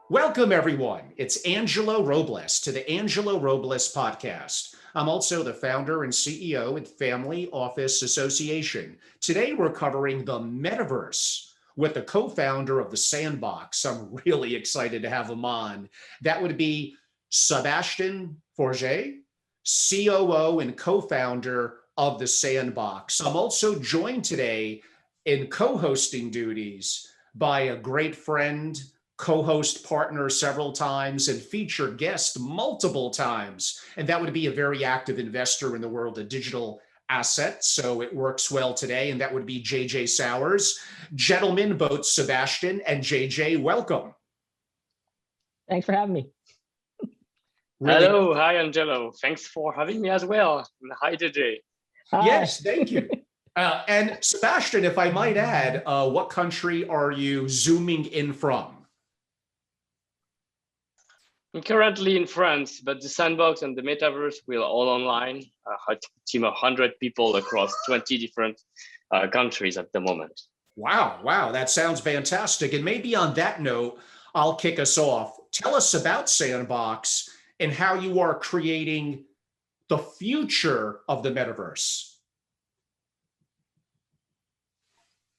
Welcome, everyone. It's Angelo Robles to the Angelo Robles podcast. I'm also the founder and CEO at Family Office Association. Today, we're covering the Metaverse with the co-founder of the Sandbox. I'm really excited to have him on. That would be Sebastian Borget, COO and co-founder of the Sandbox. I'm also joined today in co-hosting duties by a great friend, co-host partner several times, and feature guest multiple times. And that would be a very active investor in the world of digital assets. So it works well today. And that would be JJ Sowers. Gentlemen, both Sebastian and JJ, welcome. Thanks for having me. Really? Hello, hi Angelo. Thanks for having me as well. And hi JJ. Yes, thank you. And Sebastian, if I might add, what country are you zooming in from? I'm currently in France, but the Sandbox and the Metaverse will all online. A team of 100 people across 20 different countries at the moment. Wow, that sounds fantastic. And maybe on that note, I'll kick us off. Tell us about Sandbox and how you are creating the future of the Metaverse.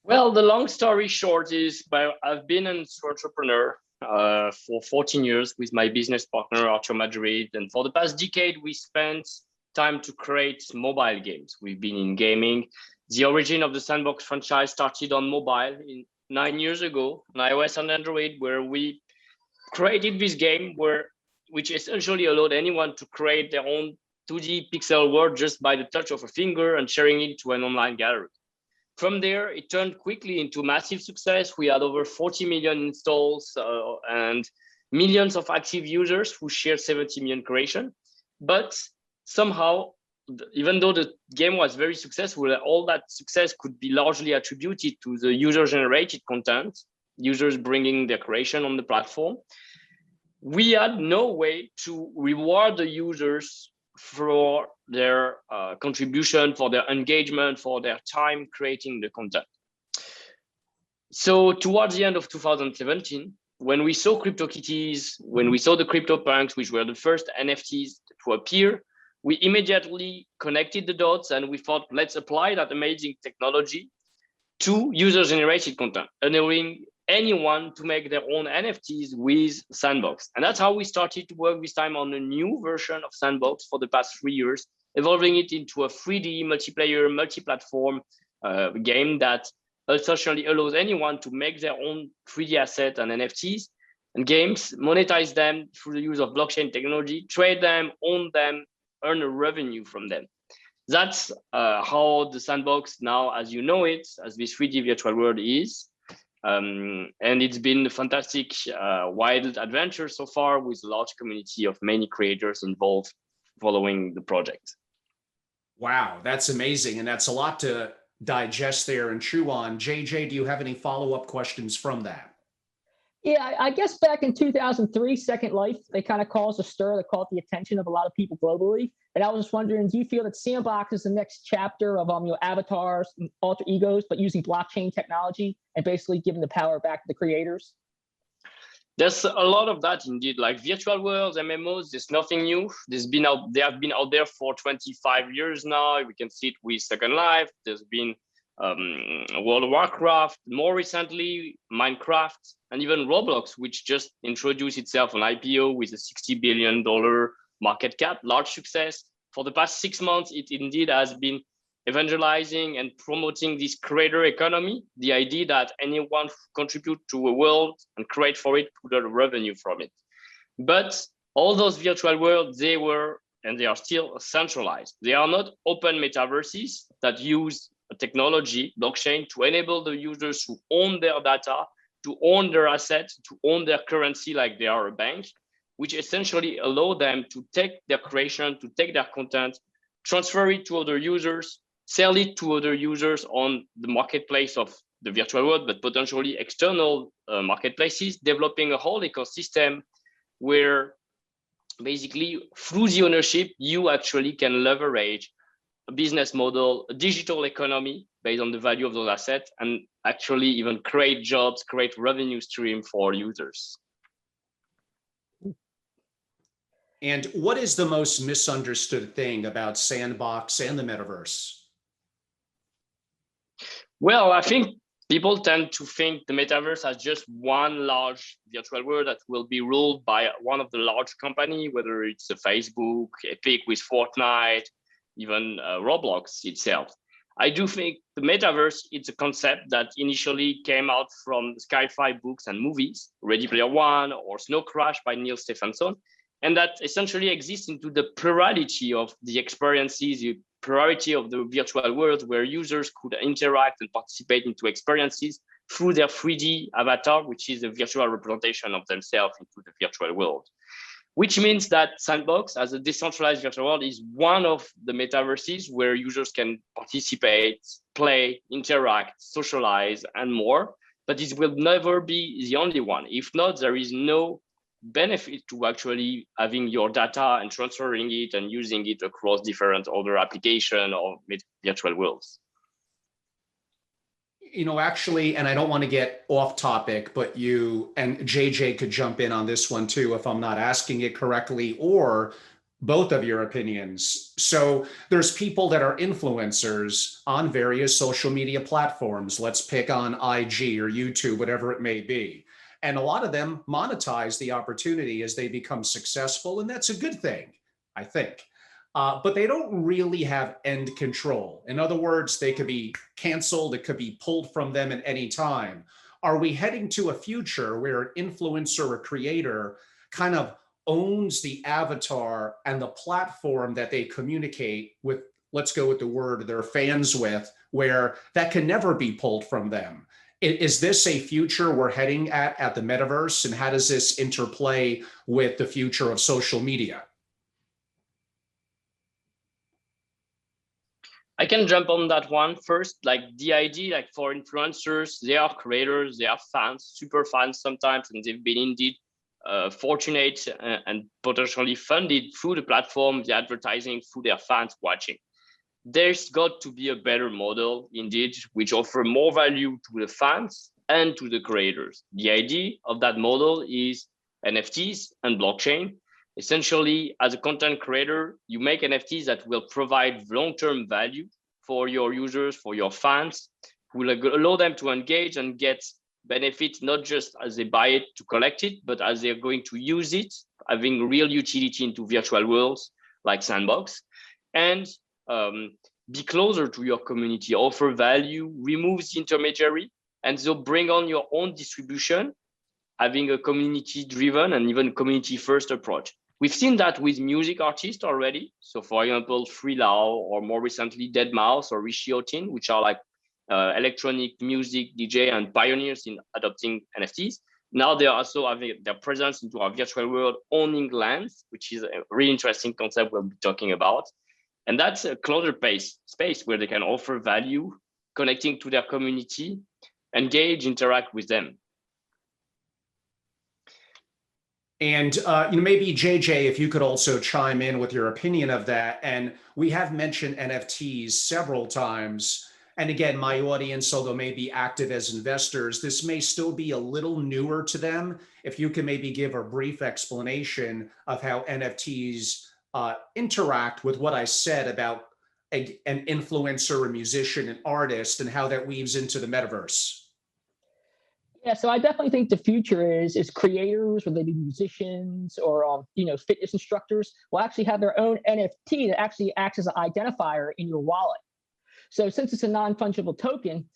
Well, the long story short is I've been an entrepreneur for 14 years with my business partner, Arthur Madrid. And for the past decade, we spent time to create mobile games. We've been in gaming. The origin of the Sandbox franchise started on mobile 9 years ago on iOS and Android, where we created this game which essentially allowed anyone to create their own 2D pixel world just by the touch of a finger and sharing it to an online gallery. From there, it turned quickly into massive success. We had over 40 million installs and millions of active users who shared 70 million creation. But somehow, even though the game was very successful, all that success could be largely attributed to the user-generated content, users bringing their creation on the platform. We had no way to reward the users for their contribution, for their engagement, for their time creating the content. So towards the end of 2017, when we saw CryptoKitties, when we saw the CryptoPunks, which were the first NFTs to appear, we immediately connected the dots and we thought, let's apply that amazing technology to user-generated content, allowing anyone to make their own NFTs with Sandbox. And that's how we started to work this time on a new version of Sandbox for the past 3 years, evolving it into a 3D multiplayer, multi-platform game that essentially allows anyone to make their own 3D asset and NFTs and games, monetize them through the use of blockchain technology, trade them, own them, earn a revenue from them. That's how the Sandbox now, as you know it, as this 3D virtual world is. And it's been a fantastic, wild adventure so far with a large community of many creators involved following the project. Wow, that's amazing. And that's a lot to digest there and chew on. JJ, do you have any follow-up questions from that? Yeah, I guess back in 2003, Second Life, they kind of caused a stir that caught the attention of a lot of people globally. And I was just wondering, do you feel that Sandbox is the next chapter of avatars, alter egos, but using blockchain technology and basically giving the power back to the creators? There's a lot of that indeed, like virtual worlds, MMOs, there's nothing new. They have been out there for 25 years now. We can see it with Second Life. There's been World of Warcraft, more recently Minecraft, and even Roblox, which just introduced itself on IPO with a $60 billion market cap, large success. For the past 6 months, it indeed has been evangelizing and promoting this creator economy, the idea that anyone who contribute to a world and create for it could earn revenue from it. But all those virtual worlds, they were, and they are still centralized. They are not open metaverses that use a technology, blockchain, to enable the users to own their data, to own their assets, to own their currency like they are a bank, which essentially allow them to take their creation, to take their content, transfer it to other users, sell it to other users on the marketplace of the virtual world, but potentially external marketplaces, developing a whole ecosystem where basically through the ownership, you actually can leverage a business model, a digital economy based on the value of those assets, and actually even create jobs, create revenue stream for users. And what is the most misunderstood thing about Sandbox and the metaverse? Well, I think people tend to think the metaverse as just one large virtual world that will be ruled by one of the large company, whether it's a Facebook, Epic with Fortnite, even Roblox itself. I do think the metaverse is a concept that initially came out from sci-fi books and movies, Ready Player One or Snow Crash by Neil Stephenson, and that essentially exists into the plurality of the experiences, the plurality of the virtual world where users could interact and participate into experiences through their 3D avatar, which is a virtual representation of themselves into the virtual world. Which means that Sandbox, as a decentralized virtual world, is one of the metaverses where users can participate, play, interact, socialize, and more. But this will never be the only one. If not, there is no benefit to actually having your data and transferring it and using it across different other applications or virtual worlds. You know, actually, and I don't want to get off topic, but you and JJ could jump in on this one too if I'm not asking it correctly, or both of your opinions. So there's people that are influencers on various social media platforms. Let's pick on IG or YouTube, whatever it may be. And a lot of them monetize the opportunity as they become successful, and that's a good thing, I think. But they don't really have end control. In other words, they could be canceled, it could be pulled from them at any time. Are we heading to a future where an influencer or creator kind of owns the avatar and the platform that they communicate with, let's go with the word, their fans with, where that can never be pulled from them? Is this a future we're heading at the metaverse? And how does this interplay with the future of social media? I can jump on that one first. Like the idea, like for influencers, they are creators, they are fans, super fans sometimes, and they've been indeed fortunate and potentially funded through the platform, the advertising, through their fans watching. There's got to be a better model, indeed, which offer more value to the fans and to the creators. The idea of that model is NFTs and blockchain. Essentially, as a content creator, you make NFTs that will provide long-term value for your users, for your fans, who will allow them to engage and get benefits, not just as they buy it to collect it, but as they're going to use it, having real utility into virtual worlds like Sandbox. And be closer to your community, offer value, remove the intermediary, and so bring on your own distribution, having a community-driven and even community-first approach. We've seen that with music artists already. So for example, Freelau, or more recently, Deadmau5 or Rishiotin, which are like electronic music DJ and pioneers in adopting NFTs. Now they are also having their presence into our virtual world, owning lands, which is a really interesting concept we'll be talking about. And that's a closer space where they can offer value, connecting to their community, engage, interact with them. And maybe JJ, if you could also chime in with your opinion of that. And we have mentioned NFTs several times. And again, my audience, although may be active as investors, this may still be a little newer to them. If you can maybe give a brief explanation of how NFTs interact with what I said about an influencer, a musician, an artist, and how that weaves into the metaverse. Yeah, so I definitely think the future is creators, whether they be musicians or fitness instructors, will actually have their own NFT that actually acts as an identifier in your wallet. So since it's a non-fungible token,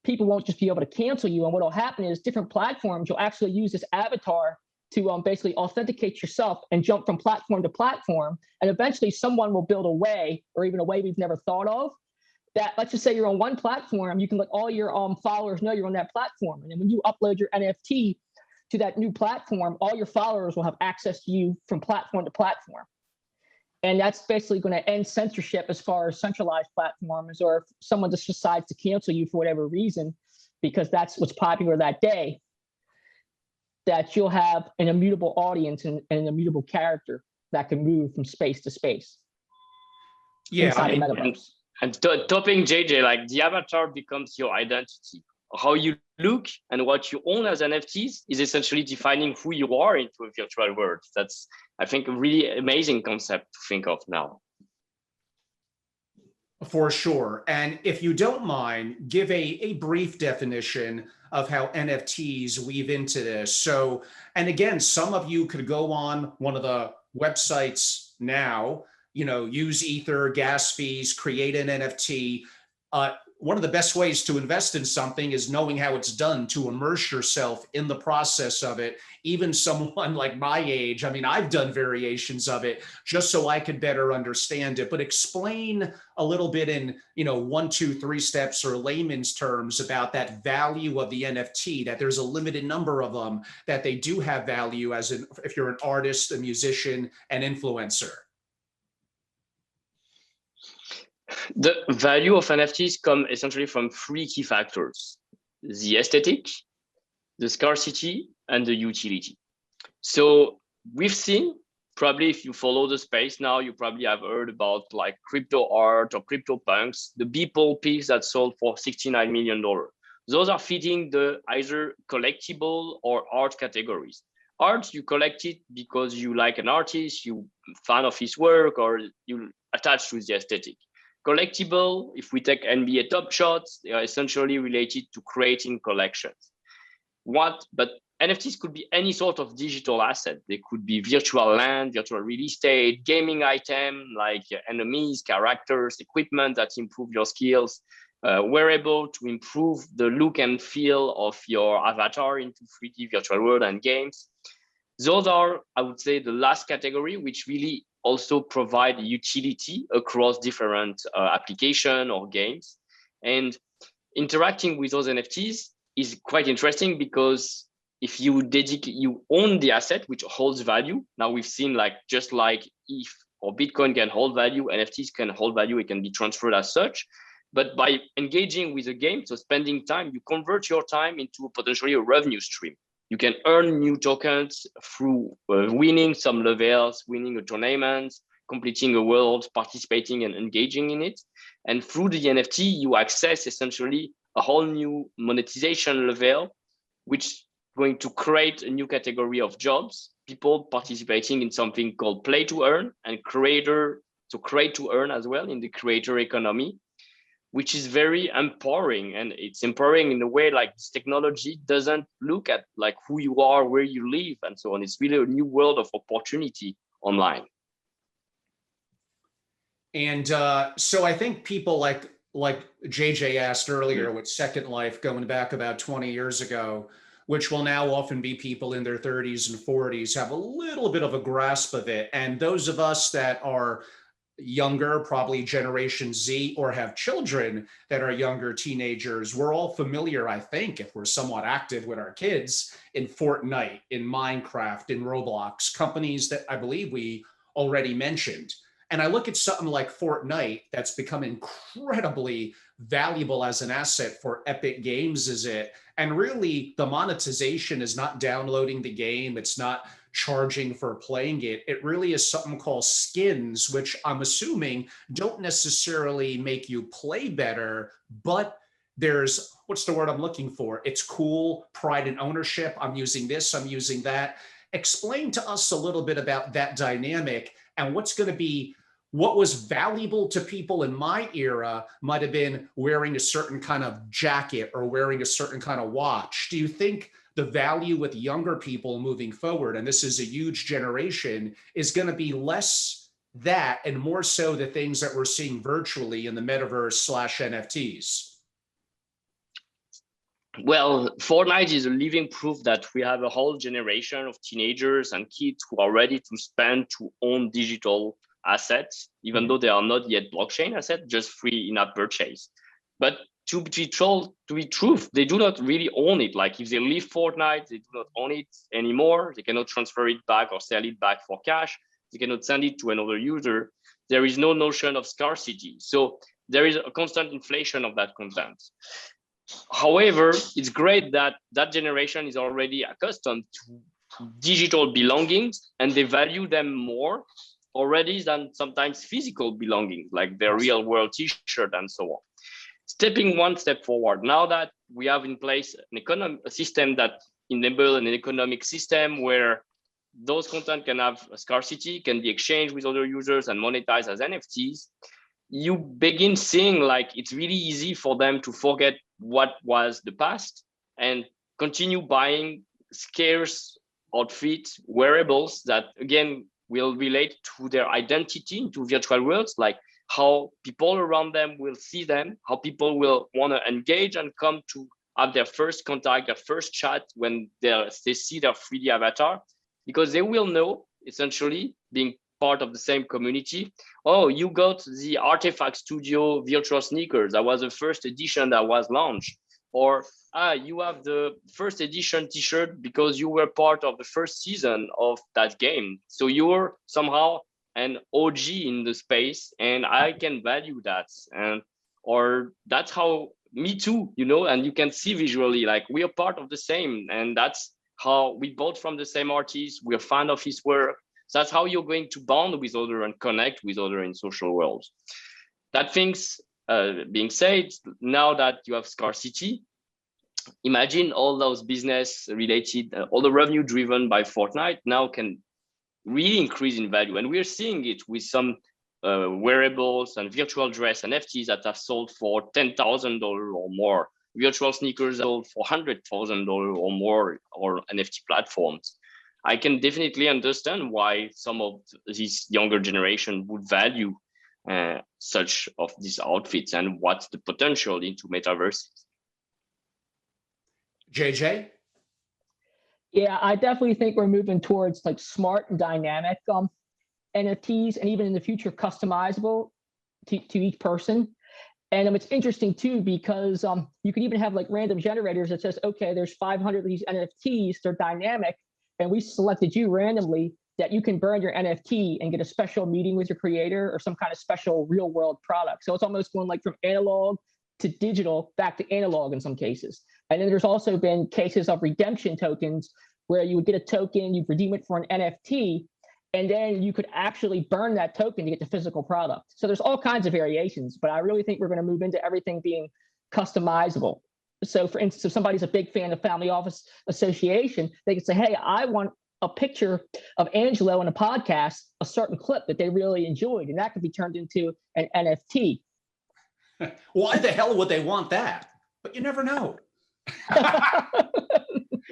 people won't just be able to cancel you. And what will happen is different platforms will actually use this avatar to basically authenticate yourself and jump from platform to platform. And eventually someone will build a way, or even a way we've never thought of, that, let's just say you're on one platform, you can let all your followers know you're on that platform. And then when you upload your NFT to that new platform, all your followers will have access to you from platform to platform. And that's basically going to end censorship as far as centralized platforms, or if someone just decides to cancel you for whatever reason, because that's what's popular that day, that you'll have an immutable audience and an immutable character that can move from space to space. Yeah, and topping JJ, like the avatar becomes your identity. how you look and what you own as NFTs is essentially defining who you are into a virtual world. That's, I think, a really amazing concept to think of now. For sure. And if you don't mind, give a brief definition of how NFTs weave into this. So, and again, some of you could go on one of the websites now, use Ether, gas fees, create an NFT. One of the best ways to invest in something is knowing how it's done, to immerse yourself in the process of it. Even someone like my age, I mean, I've done variations of it just so I could better understand it. But explain a little bit in, 1, 2, 3 steps or layman's terms about that value of the NFT, that there's a limited number of them, that they do have value if you're an artist, a musician, an influencer. The value of NFTs come essentially from 3 key factors: the aesthetic, the scarcity, and the utility. So we've seen, probably if you follow the space now, you probably have heard about like crypto art or crypto punks, the Beeple piece that sold for $69 million. Those are fitting the either collectible or art categories. Art, you collect it because you like an artist, you fan of his work, or you attach to the aesthetic. Collectible, if we take NBA Top Shots, they are essentially related to creating collections. But NFTs could be any sort of digital asset. They could be virtual land, virtual real estate, gaming item like enemies, characters, equipment that improve your skills, wearable to improve the look and feel of your avatar into 3D virtual world and games. Those are, I would say, the last category, which really also provide utility across different application or games. And interacting with those NFTs is quite interesting because if you own the asset, which holds value. Now we've seen just like ETH or Bitcoin can hold value, NFTs can hold value, it can be transferred as such. But by engaging with the game, so spending time, you convert your time into potentially a revenue stream. You can earn new tokens through winning some levels, winning a tournament, completing a world, participating and engaging in it. And through the NFT, you access essentially a whole new monetization level, which is going to create a new category of jobs, people participating in something called play to earn, and create to earn as well in the creator economy, which is very empowering. And it's empowering in a way like this technology doesn't look at like who you are, where you live, and so on. It's really a new world of opportunity online. And so I think people like JJ asked earlier with Second Life going back about 20 years ago, which will now often be people in their 30s and 40s, have a little bit of a grasp of it. And those of us that are younger, probably Generation Z, or have children that are younger, teenagers, we're all familiar, I think, if we're somewhat active with our kids, in Fortnite, in Minecraft, in Roblox, companies that I believe we already mentioned. And I look at something like Fortnite that's become incredibly valuable as an asset for Epic Games, is it? And really, the monetization is not downloading the game. It's not charging for playing it. It really is something called skins, which I'm assuming don't necessarily make you play better, but there's, what's the word I'm looking for? It's cool, pride and ownership. I'm using this, I'm using that. Explain to us a little bit about that dynamic and what's going to be, what was valuable to people in my era might have been wearing a certain kind of jacket or wearing a certain kind of watch. Do you think the value with younger people moving forward, and this is a huge generation, is going to be less that and more so the things that we're seeing virtually in the metaverse / NFTs? Well, Fortnite is a living proof that we have a whole generation of teenagers and kids who are ready to spend to own digital assets, even though they are not yet blockchain assets, just free in-app purchase. But to be truth, they do not really own it. Like if they leave Fortnite, they do not own it anymore. They cannot transfer it back or sell it back for cash. They cannot send it to another user. There is no notion of scarcity. So there is a constant inflation of that content. However, it's great that that generation is already accustomed to digital belongings and they value them more already than sometimes physical belongings, like their real world t-shirt and so on. Stepping one step forward, now that we have in place a system that enable an economic system where those content can have a scarcity, can be exchanged with other users and monetized as NFTs, you begin seeing like it's really easy for them to forget what was the past and continue buying scarce outfits, wearables that again will relate to their identity into virtual worlds, like how people around them will see them, how people will want to engage and come to have their first contact, their first chat when they see their 3D avatar, because they will know, essentially, being part of the same community, oh, you got the Artifact Studio virtual sneakers. That was the first edition that was launched. Or, you have the first edition t-shirt because you were part of the first season of that game. So you're somehow an OG in the space, and I can value that. And or that's how me too, and you can see visually like we are part of the same, and that's how we bought from the same artist, we're fan of his work. So that's how you're going to bond with other and connect with other in social worlds. That things being said, now that you have scarcity, imagine all those business related, all the revenue driven by Fortnite now can really increase in value. And we're seeing it with some wearables and virtual dress NFTs that have sold for $10,000 or more. Virtual sneakers sold for $100,000 or more, or NFT platforms. I can definitely understand why some of this younger generation would value such of these outfits and what's the potential into metaverses. JJ? Yeah, I definitely think we're moving towards like smart and dynamic NFTs, and even in the future, customizable to each person. And it's interesting too, because you can even have like random generators that says, okay, there's 500 of these NFTs, they're dynamic, and we selected you randomly that you can burn your NFT and get a special meeting with your creator or some kind of special real world product. So it's almost going like from analog to digital back to analog in some cases. And then there's also been cases of redemption tokens where you would get a token, you redeem it for an NFT, and then you could actually burn that token to get the physical product. So there's all kinds of variations, but I really think we're going to move into everything being customizable. So for instance, if somebody's a big fan of Family Office Association, they can say, hey, I want a picture of Angelo in a podcast, a certain clip that they really enjoyed, and that could be turned into an NFT. Why the hell would they want that? But you never know.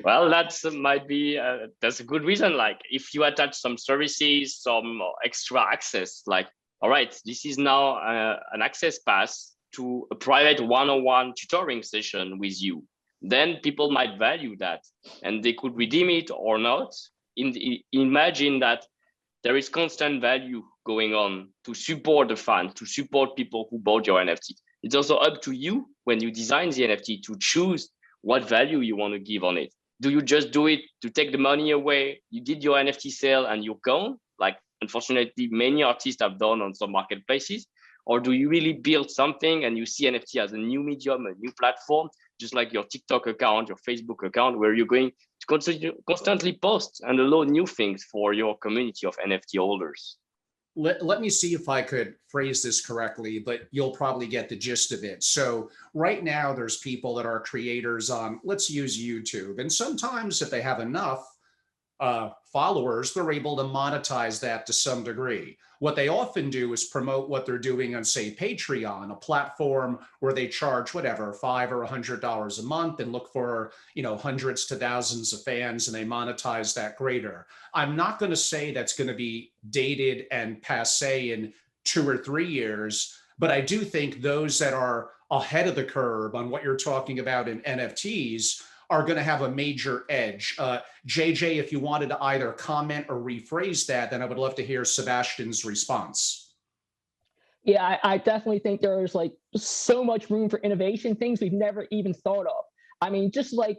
Well, that's might be that's a good reason. Like if you attach some services, some extra access, like, all right, this is now an access pass to a private one-on-one tutoring session with you, then people might value that and they could redeem it or not. Imagine that there is constant value going on to support the fans, to support people who bought your NFT. It's also up to you when you design the NFT to choose what value you want to give on it. Do you just do it to take the money away? You did your NFT sale and you're gone, like unfortunately many artists have done on some marketplaces? Or do you really build something and you see NFT as a new medium, a new platform, just like your TikTok account, your Facebook account, where you're going to constantly post and allow new things for your community of NFT holders? Let me see if I could phrase this correctly, but you'll probably get the gist of it. So right now there's people that are creators on, let's use YouTube. And sometimes if they have enough followers, they're able to monetize that to some degree. What they often do is promote what they're doing on, say, Patreon, a platform where they charge whatever, $5 or $100 a month, and look for, hundreds to thousands of fans, and they monetize that greater. I'm not going to say that's going to be dated and passé in 2 or 3 years, but I do think those that are ahead of the curve on what you're talking about in NFTs are going to have a major edge. JJ, if you wanted to either comment or rephrase that, then I would love to hear Sebastian's response. Yeah, I definitely think there's like so much room for innovation, things we've never even thought of. I mean, just like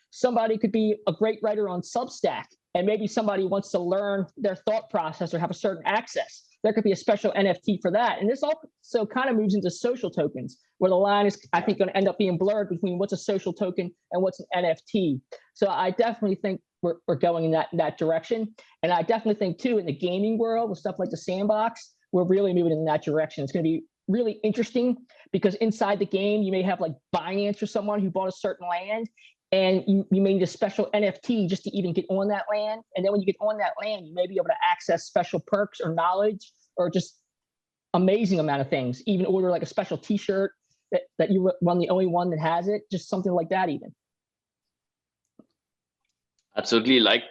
somebody could be a great writer on Substack, and maybe somebody wants to learn their thought process or have a certain access. There could be a special NFT for that. And this also kind of moves into social tokens, where the line is, I think, going to end up being blurred between what's a social token and what's an NFT. So I definitely think we're going in that direction. And I definitely think, too, in the gaming world, with stuff like the Sandbox, we're really moving in that direction. It's going to be really interesting because inside the game, you may have like Binance or someone who bought a certain land, and you may need a special NFT just to even get on that land. And then when you get on that land, you may be able to access special perks or knowledge or just amazing amount of things. Even order like a special T-shirt that you run the only one that has it, just something like that even. Absolutely. Like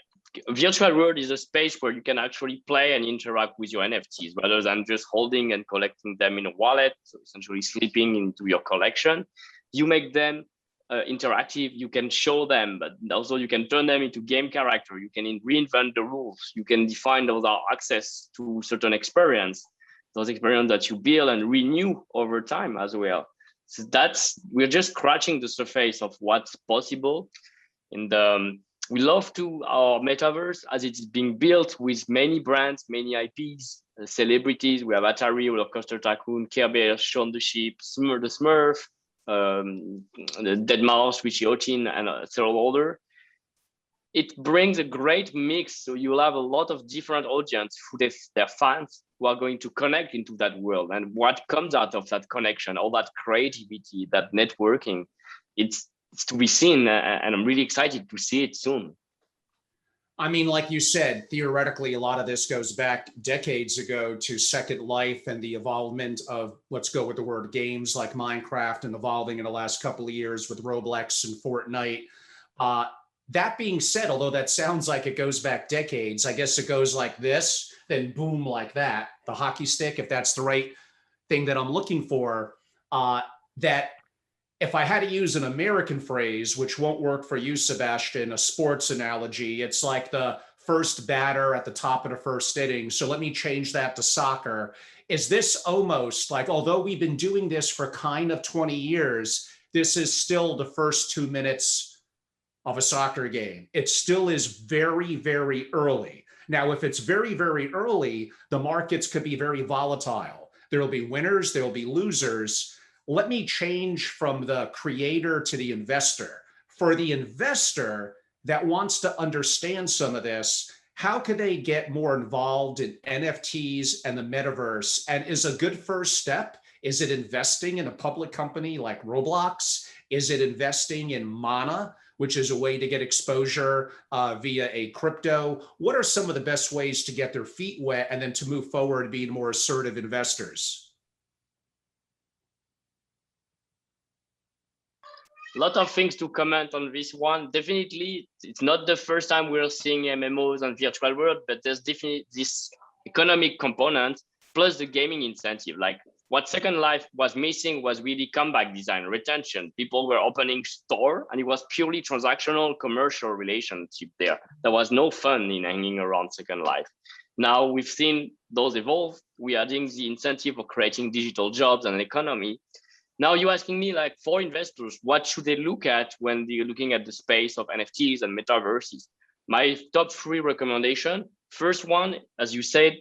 virtual world is a space where you can actually play and interact with your NFTs rather than just holding and collecting them in a wallet. So essentially slipping into your collection. You make them interactive, you can show them, but also you can turn them into game character. You can reinvent the rules. You can define those access to certain experience, those experiences that you build and renew over time as well. So we're just scratching the surface of what's possible. And we love our metaverse as it's being built with many brands, many IPs, celebrities. We have Atari, Roller Coaster Tycoon, Care Bears, Shaun the Sheep, the Smurf, the Dead Mouse, Richie Otin, and several other. It brings a great mix. So you'll have a lot of different audience who they're fans who are going to connect into that world. And what comes out of that connection, all that creativity, that networking, it's to be seen. And I'm really excited to see it soon. I mean, like you said, theoretically, a lot of this goes back decades ago to Second Life and the evolvement of, let's go with the word games like Minecraft, and evolving in the last couple of years with Robles and Fortnite. That being said, although that sounds like it goes back decades, I guess it goes like this, then boom, like that, the hockey stick, if that's the right thing that I'm looking for, that if I had to use an American phrase, which won't work for you, Sebastian, a sports analogy, it's like the first batter at the top of the first inning. So let me change that to soccer. Is this almost like, although we've been doing this for kind of 20 years, this is still the first 2 minutes of a soccer game? It still is very, very early. Now, if it's very, very early, the markets could be very volatile. There'll be winners, there'll be losers. Let me change from the creator to the investor. For the investor that wants to understand some of this, how could they get more involved in NFTs and the metaverse? And is a good first step, is it investing in a public company like Roblox? Is it investing in Mana, which is a way to get exposure via a crypto? What are some of the best ways to get their feet wet and then to move forward being more assertive investors? A lot of things to comment on this one. Definitely, it's not the first time we're seeing MMOs and virtual world, but there's definitely this economic component plus the gaming incentive. Like what Second Life was missing was really comeback design, retention. People were opening store and it was purely transactional commercial relationship there. There was no fun in hanging around Second Life. Now we've seen those evolve. We're adding the incentive of creating digital jobs and an economy. Now you're asking me, like, for investors, what should they look at when they're looking at the space of NFTs and metaverses? My top 3 recommendation. First one, as you said,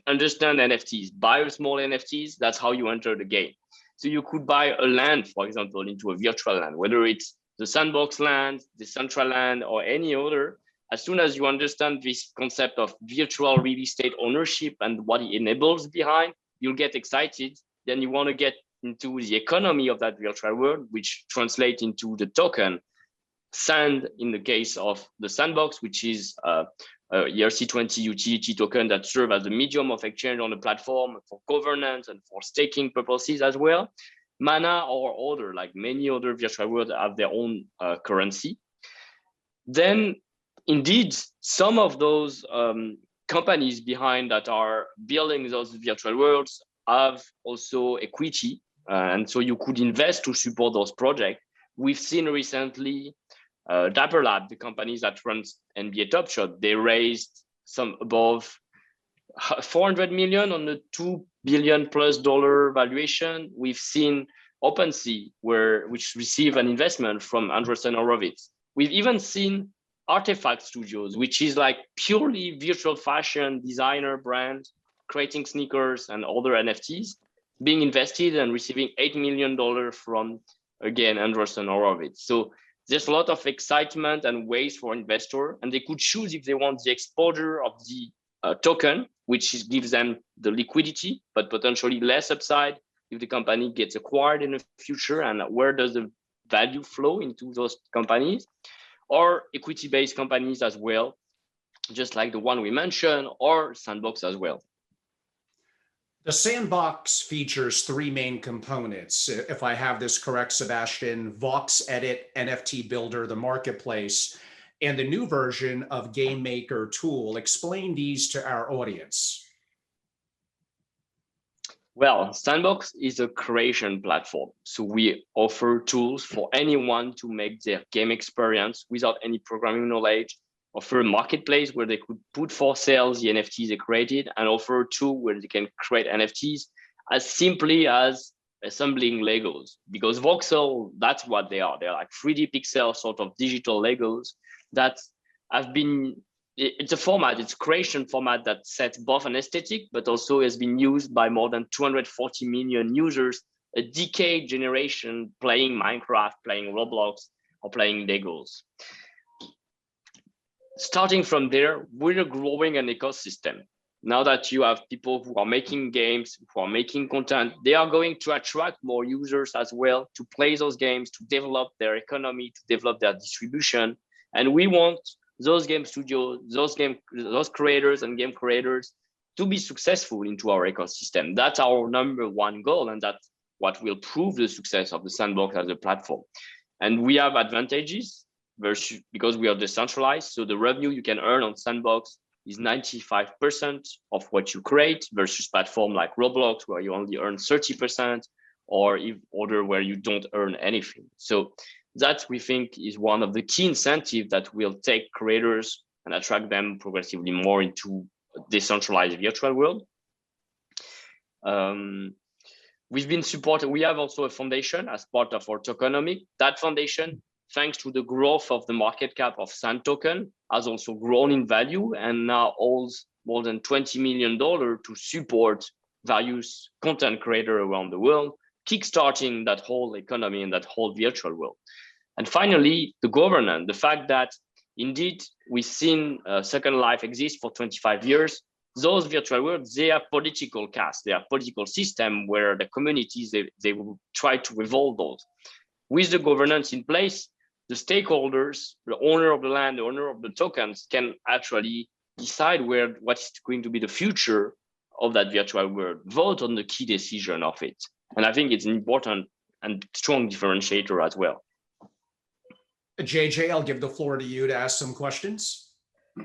understand NFTs, buy small NFTs. That's how you enter the game. So you could buy a land, for example, into a virtual land, whether it's the Sandbox land, the Central land, or any other. As soon as you understand this concept of virtual real estate ownership and what it enables behind, you'll get excited. Then you want to get into the economy of that virtual world, which translates into the token, Sand in the case of the Sandbox, which is a ERC20 utility token that serves as a medium of exchange on the platform for governance and for staking purposes as well. Mana or other, like many other virtual worlds, have their own currency. Then indeed, some of those companies behind that are building those virtual worlds have also equity. And so you could invest to support those projects. We've seen recently Dapper Lab, the companies that runs NBA Top Shot, they raised some above 400 million on the $2 billion+ valuation. We've seen OpenSea, which received an investment from Andreessen Horowitz. We've even seen Artifact Studios, which is like purely virtual fashion designer brand, creating sneakers and other NFTs, being invested and receiving $8 million from, again, Andreessen Horowitz. So there's a lot of excitement and ways for investors, and they could choose if they want the exposure of the token gives them the liquidity, but potentially less upside if the company gets acquired in the future, and where does the value flow into those companies, or equity-based companies as well, just like the one we mentioned, or Sandbox as well. The Sandbox features three main components. If I have this correct, Sebastian: Vox Edit, NFT Builder, the marketplace, and the new version of Game Maker tool. Explain these to our audience. Well, Sandbox is a creation platform. So we offer tools for anyone to make their game experience without any programming knowledge, offer a marketplace where they could put for sale the NFTs they created, and offer a tool where they can create NFTs as simply as assembling Legos. Because voxel, that's what they are. They're like 3D pixel sort of digital Legos that have been, it's a format, it's a creation format that sets both an aesthetic, but also has been used by more than 240 million users, a decade generation playing Minecraft, playing Roblox, or playing Legos. Starting from there, we're growing an ecosystem. Now that you have people who are making games, who are making content, they are going to attract more users as well to play those games, to develop their economy, to develop their distribution. And we want those game studios, those creators and game creators to be successful into our ecosystem. That's our number one goal, and that's what will prove the success of the Sandbox as a platform. And we have advantages because we are decentralized. So the revenue you can earn on Sandbox is 95% of what you create, versus platform like Roblox, where you only earn 30%, or other where you don't earn anything. So that, we think, is one of the key incentives that will take creators and attract them progressively more into a decentralized virtual world. We've been supported. We have also a foundation as part of our tokenomic. That foundation, thanks to the growth of the market cap of Sand Token, has also grown in value and now holds more than $20 million to support various content creators around the world, kickstarting that whole economy and that whole virtual world. And finally, the governance, the fact that indeed we've seen Second Life exist for 25 years. Those virtual worlds, they are political caste, they are political system where the communities, they will try to evolve those. With the governance in place, the stakeholders, the owner of the land, the owner of the tokens, can actually decide what is going to be the future of that virtual world, vote on the key decision of it. And I think it's an important and strong differentiator as well. JJ, I'll give the floor to you to ask some questions.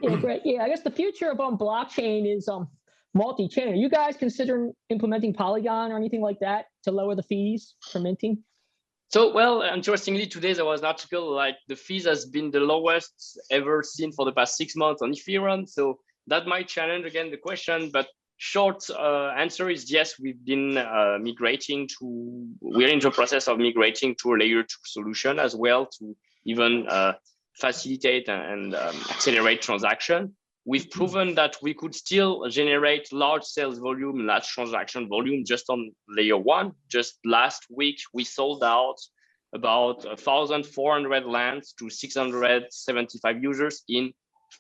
Yeah, great. Yeah, I guess the future of blockchain is multi-chain. Are you guys considering implementing Polygon or anything like that to lower the fees for minting? So, well, interestingly, today there was an article like the fees has been the lowest ever seen for the past 6 months on Ethereum. So that might challenge again the question, but short answer is yes, we've been we're in the process of migrating to a layer 2 solution as well to even facilitate and accelerate transaction. We've proven that we could still generate large sales volume, large transaction volume just on layer 1. Just last week, we sold out about 1,400 lands to 675 users in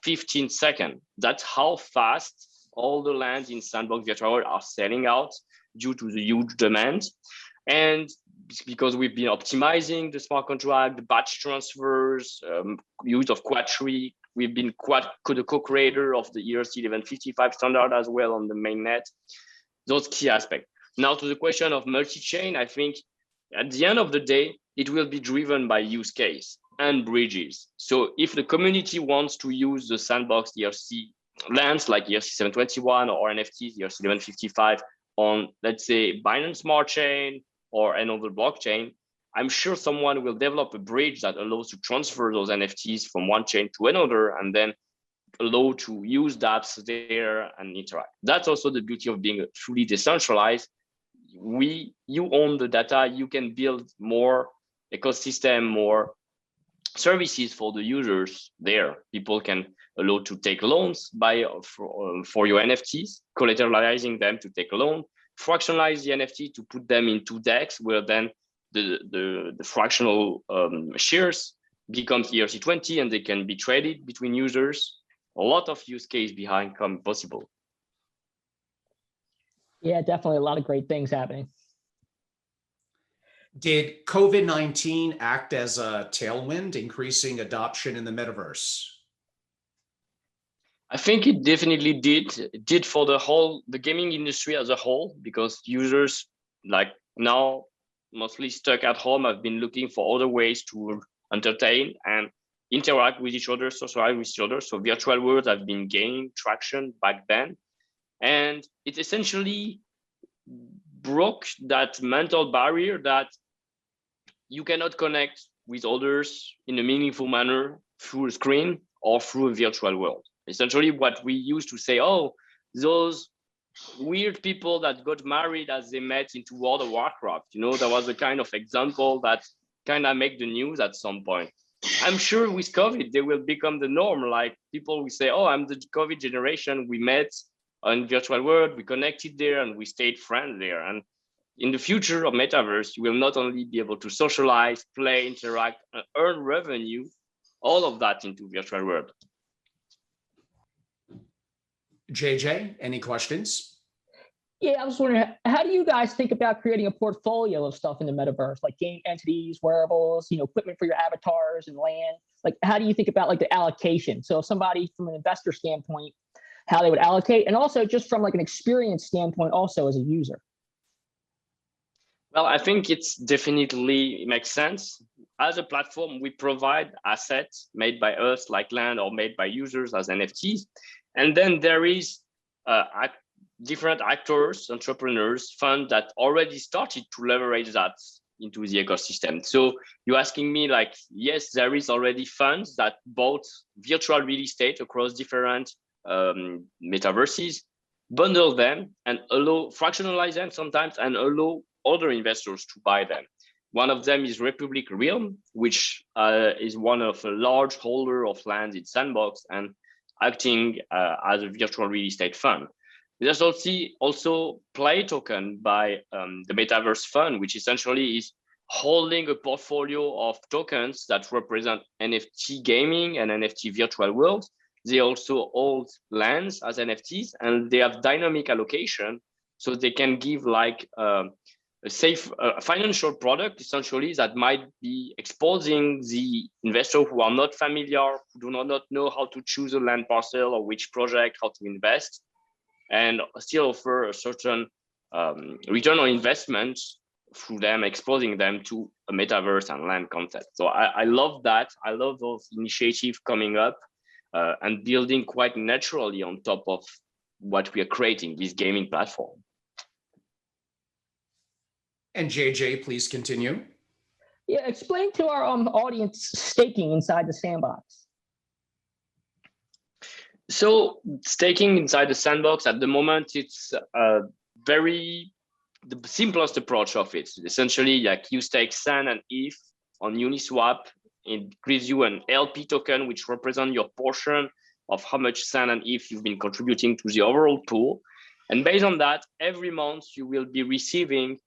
15 seconds. That's how fast all the lands in Sandbox Virtual World are selling out due to the huge demand. And because we've been optimizing the smart contract, the batch transfers, use of Quadtree, we've been the co-creator of the ERC 1155 standard as well on the mainnet. Those key aspects. Now to the question of multi-chain, I think at the end of the day, it will be driven by use case and bridges. So if the community wants to use the Sandbox ERC lands like ERC 721 or NFTs ERC 1155 on, let's say, Binance Smart Chain or another blockchain, I'm sure someone will develop a bridge that allows to transfer those NFTs from one chain to another and then allow to use dApps there and interact. That's also the beauty of being truly decentralized. You own the data, you can build more ecosystem, more services for the users there. People can allow to take loans for your NFTs, collateralizing them to take a loan, fractionalize the NFT to put them into DEX, where then the fractional shares becomes ERC20 and they can be traded between users. A lot of use case behind come possible. Yeah, definitely a lot of great things happening. Did COVID-19 act as a tailwind, increasing adoption in the metaverse? I think it definitely did. It did for the gaming industry as a whole, because users like now mostly stuck at home have been looking for other ways to entertain and interact with each other, socialize with each other. So virtual worlds have been gaining traction back then. And it essentially broke that mental barrier that you cannot connect with others in a meaningful manner through a screen or through a virtual world. Essentially, what we used to say, oh, those weird people that got married as they met into World of Warcraft, there was a kind of example that kind of make the news at some point. I'm sure with COVID, they will become the norm. Like people will say, oh, I'm the COVID generation. We met on virtual world, we connected there and we stayed friends there. And in the future of Metaverse, you will not only be able to socialize, play, interact, and earn revenue, all of that into virtual world. JJ, any questions? Yeah, I was wondering, how do you guys think about creating a portfolio of stuff in the metaverse, like game entities, wearables, equipment for your avatars and land? Like, how do you think about like the allocation? So, if somebody from an investor standpoint, how they would allocate, and also just from like an experience standpoint, also as a user. Well, I think it's definitely makes sense. As a platform, we provide assets made by us, like land, or made by users as NFTs, and then there is different actors, entrepreneurs, funds that already started to leverage that into the ecosystem. So you're asking me like, yes, there is already funds that bought virtual real estate across different metaverses, bundle them and fractionalize them sometimes and allow other investors to buy them. One of them is Republic Realm, which is one of a large holder of land in Sandbox and acting as a virtual real estate fund. There's also Play Token by the Metaverse Fund, which essentially is holding a portfolio of tokens that represent NFT gaming and NFT virtual worlds. They also hold lands as NFTs, and they have dynamic allocation, so they can give like a safe financial product essentially that might be exposing the investor who are not familiar, who do not know how to choose a land parcel or which project, how to invest, and still offer a certain return on investment through them exposing them to a metaverse and land concept. So I love that. I love those initiatives coming up and building quite naturally on top of what we are creating, this gaming platform. And JJ, please continue. Yeah, explain to our audience staking inside the sandbox. So staking inside the sandbox at the moment, it's the simplest approach of it. Essentially, like you stake SAN and ETH on Uniswap. It gives you an LP token, which represents your portion of how much SAN and ETH you've been contributing to the overall pool. And based on that, every month you will be receiving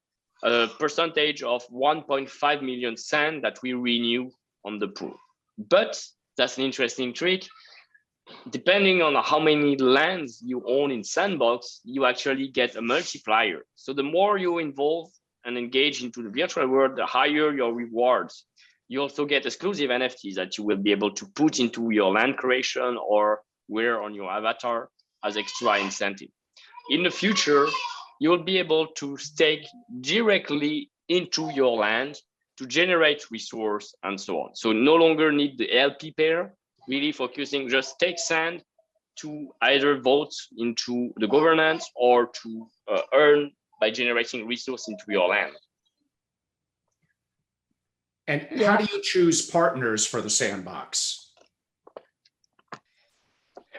a percentage of 1.5 million SAN that we renew on the pool. But that's an interesting trick. Depending on how many lands you own in Sandbox, you actually get a multiplier. So the more you involve and engage into the virtual world, the higher your rewards. You also get exclusive NFTs that you will be able to put into your land creation or wear on your avatar as extra incentive. In the future, you will be able to stake directly into your land to generate resource and so on. So no longer need the LP pair, really focusing just take sand to either vote into the governance or to earn by generating resource into your land. And how do you choose partners for the sandbox?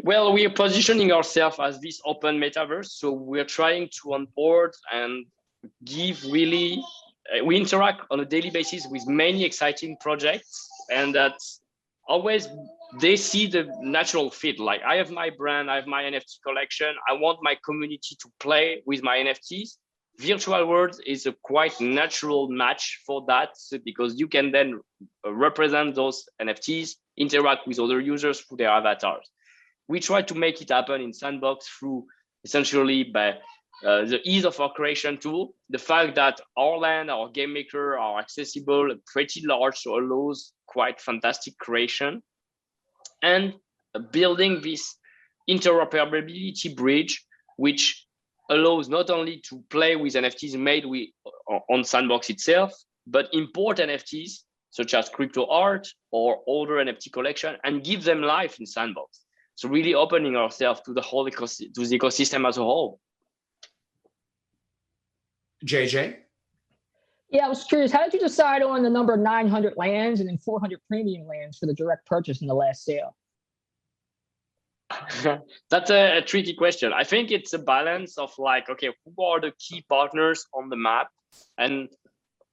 Well, we are positioning ourselves as this open metaverse. So we're trying to onboard and give really, we interact on a daily basis with many exciting projects, and that's always they see the natural fit. Like I have my brand, I have my NFT collection. I want my community to play with my NFTs. Virtual world is a quite natural match for that, because you can then represent those NFTs, interact with other users through their avatars. We try to make it happen in Sandbox through essentially by the ease of our creation tool, the fact that our land, our game maker are accessible, pretty large, so allows quite fantastic creation, and building this interoperability bridge, which allows not only to play with NFTs made on Sandbox itself, but import NFTs such as crypto art or older NFT collection and give them life in Sandbox. So really opening ourselves to the whole ecosystem as a whole. JJ? Yeah, I was curious, how did you decide on the number 900 lands and then 400 premium lands for the direct purchase in the last sale? That's a tricky question. I think it's a balance of like, okay, who are the key partners on the map and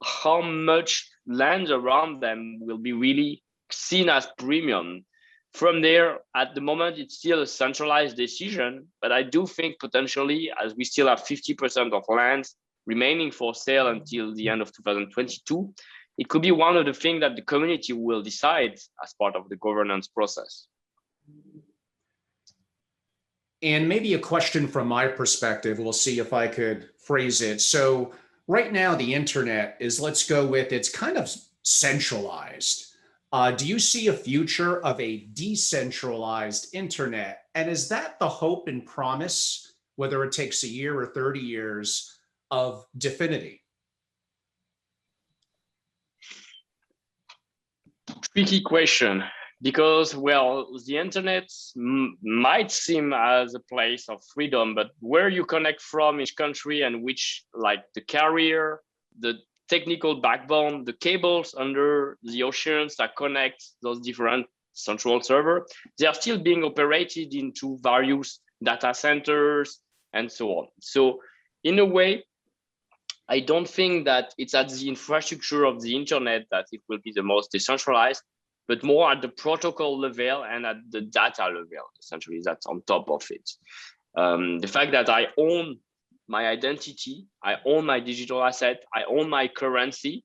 how much land around them will be really seen as premium. From there, at the moment, it's still a centralized decision, but I do think potentially, as we still have 50% of land remaining for sale until the end of 2022, it could be one of the things that the community will decide as part of the governance process. And maybe a question from my perspective, we'll see if I could phrase it. So right now, the internet is, let's go with, it's kind of centralized. Do you see a future of a decentralized internet? And is that the hope and promise, whether it takes a year or 30 years, of Dfinity? Tricky question, because, well, the internet might seem as a place of freedom, but where you connect from each country and which, like the carrier, the technical backbone, the cables under the oceans that connect those different central servers, they are still being operated into various data centers and so on. So in a way, I don't think that it's at the infrastructure of the internet that it will be the most decentralized, but more at the protocol level and at the data level, essentially, that's on top of it. The fact that I own my identity, I own my digital asset, I own my currency,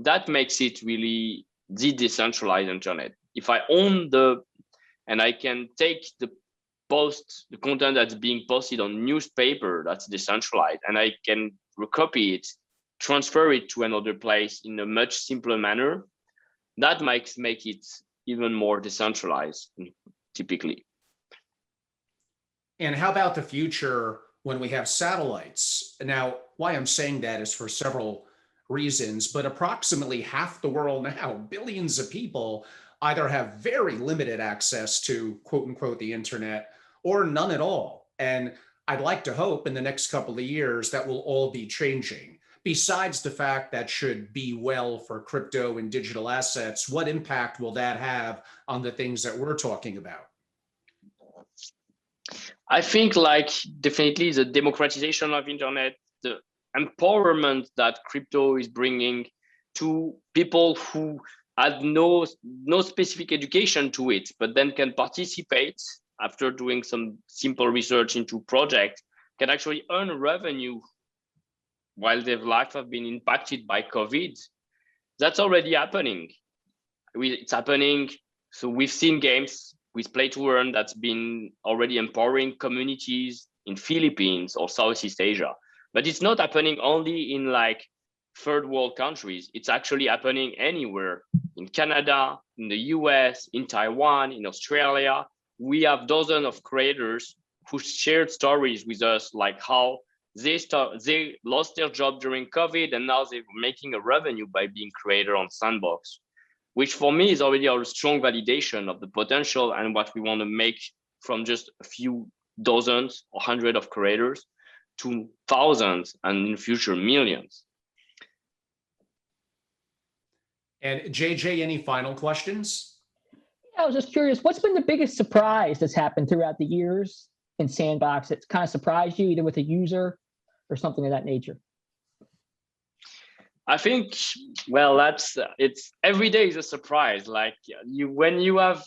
that makes it really the decentralized internet. If I own and I can take the content that's being posted on newspaper, that's decentralized, and I can recopy it, transfer it to another place in a much simpler manner, that might make it even more decentralized, typically. And how about the future when we have satellites? Now, why I'm saying that is for several reasons, but approximately half the world now, billions of people, either have very limited access to, quote unquote, the internet, or none at all. And I'd like to hope in the next couple of years that will all be changing. Besides the fact that should be well for crypto and digital assets, what impact will that have on the things that we're talking about? I think, like, definitely the democratization of internet, the empowerment that crypto is bringing to people who had no specific education to it, but then can participate after doing some simple research into project, can actually earn revenue while their life have been impacted by COVID. That's already happening. It's happening. So we've seen games with Play to Earn that's been already empowering communities in Philippines or Southeast Asia. But it's not happening only in like third world countries. It's actually happening anywhere, in Canada, in the US, in Taiwan, in Australia. We have dozens of creators who shared stories with us, like how they lost their job during COVID and now they're making a revenue by being creator on Sandbox, which for me is already a strong validation of the potential and what we want to make from just a few dozens or hundreds of creators to thousands and in future millions. And JJ, any final questions? I was just curious, what's been the biggest surprise that's happened throughout the years in Sandbox that kind of surprised you, either with a user or something of that nature? I think, well, it's every day is a surprise. Like when you run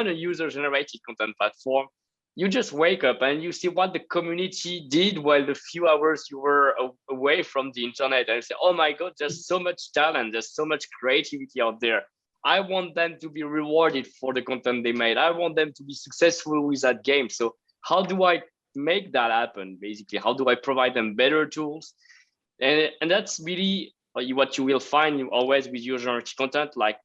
a user-generated content platform, you just wake up and you see what the community did while the few hours you were away from the internet, and you say, oh my God, there's so much talent, there's so much creativity out there. I want them to be rewarded for the content they made. I want them to be successful with that game. So how do I make that happen? Basically, how do I provide them better tools? And that's really what you will find always with user generated content. Like,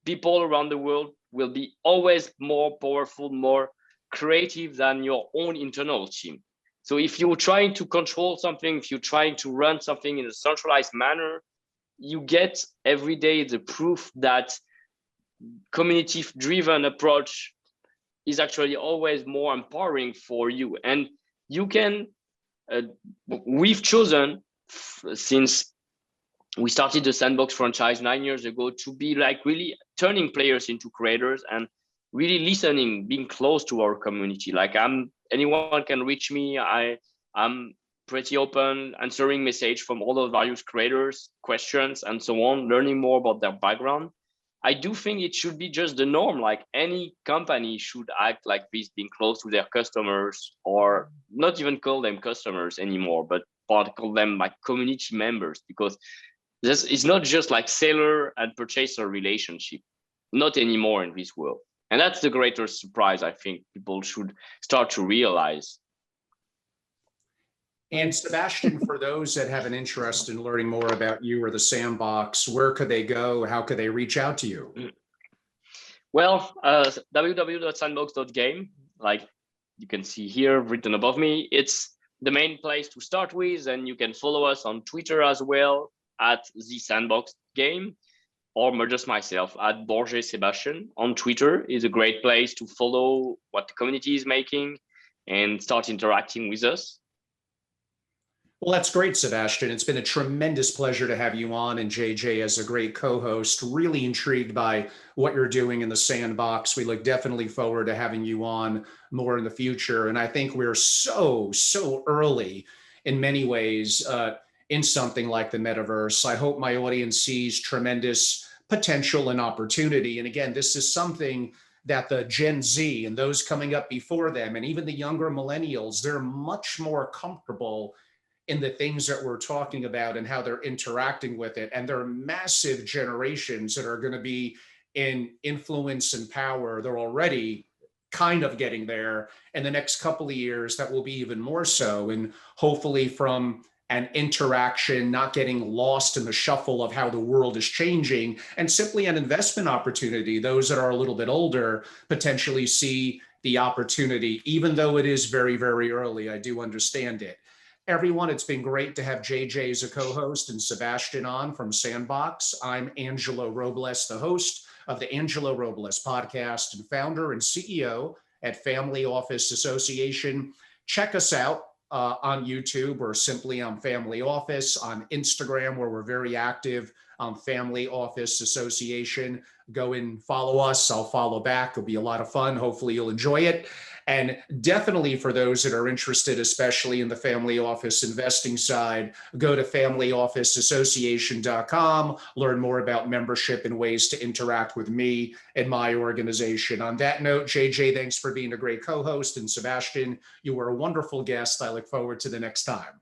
people around the world will be always more powerful, more creative than your own internal team. So if you're trying to control something, if you're trying to run something in a centralized manner, you get every day the proof that community-driven approach is actually always more empowering for you. And you can, we've chosen, since we started the Sandbox franchise 9 years ago, to be like really turning players into creators and really listening, being close to our community. Like, anyone can reach me. I'm pretty open, answering message from all the various creators, questions, and so on, learning more about their background. I do think it should be just the norm. Like, any company should act like this, being close to their customers, or not even call them customers anymore, but call them like community members, because this is not just like seller and purchaser relationship, not anymore in this world. And that's the greater surprise I think people should start to realize. And Sebastian, for those that have an interest in learning more about you or the Sandbox, where could they go? How could they reach out to you? Well, www.sandbox.game, like you can see here written above me, it's the main place to start with. And you can follow us on Twitter as well, at the Sandbox Game, or just myself at Borget Sebastian on Twitter is a great place to follow what the community is making and start interacting with us. Well, that's great, Sebastian. It's been a tremendous pleasure to have you on, and JJ as a great co-host. Really intrigued by what you're doing in the Sandbox. We look definitely forward to having you on more in the future. And I think we're so early in many ways in something like the metaverse. I hope my audience sees tremendous potential and opportunity. And again, this is something that the Gen Z and those coming up before them, and even the younger millennials, they're much more comfortable in the things that we're talking about and how they're interacting with it. And there are massive generations that are going to be in influence and power. They're already kind of getting there. In the next couple of years, that will be even more so. And hopefully from an interaction, not getting lost in the shuffle of how the world is changing, and simply an investment opportunity. Those that are a little bit older potentially see the opportunity, even though it is very early. I do understand it. Everyone, it's been great to have JJ as a co-host and Sebastian on from Sandbox. I'm Angelo Robles, the host of the Angelo Robles podcast and founder and CEO at Family Office Association. Check us out on YouTube or simply on Family Office, on Instagram, where we're very active on Family Office Association. Go and follow us. I'll follow back. It'll be a lot of fun. Hopefully you'll enjoy it. And definitely for those that are interested, especially in the family office investing side, go to familyofficeassociation.com, learn more about membership and ways to interact with me and my organization. On that note, JJ, thanks for being a great co-host. And Sebastian, you were a wonderful guest. I look forward to the next time.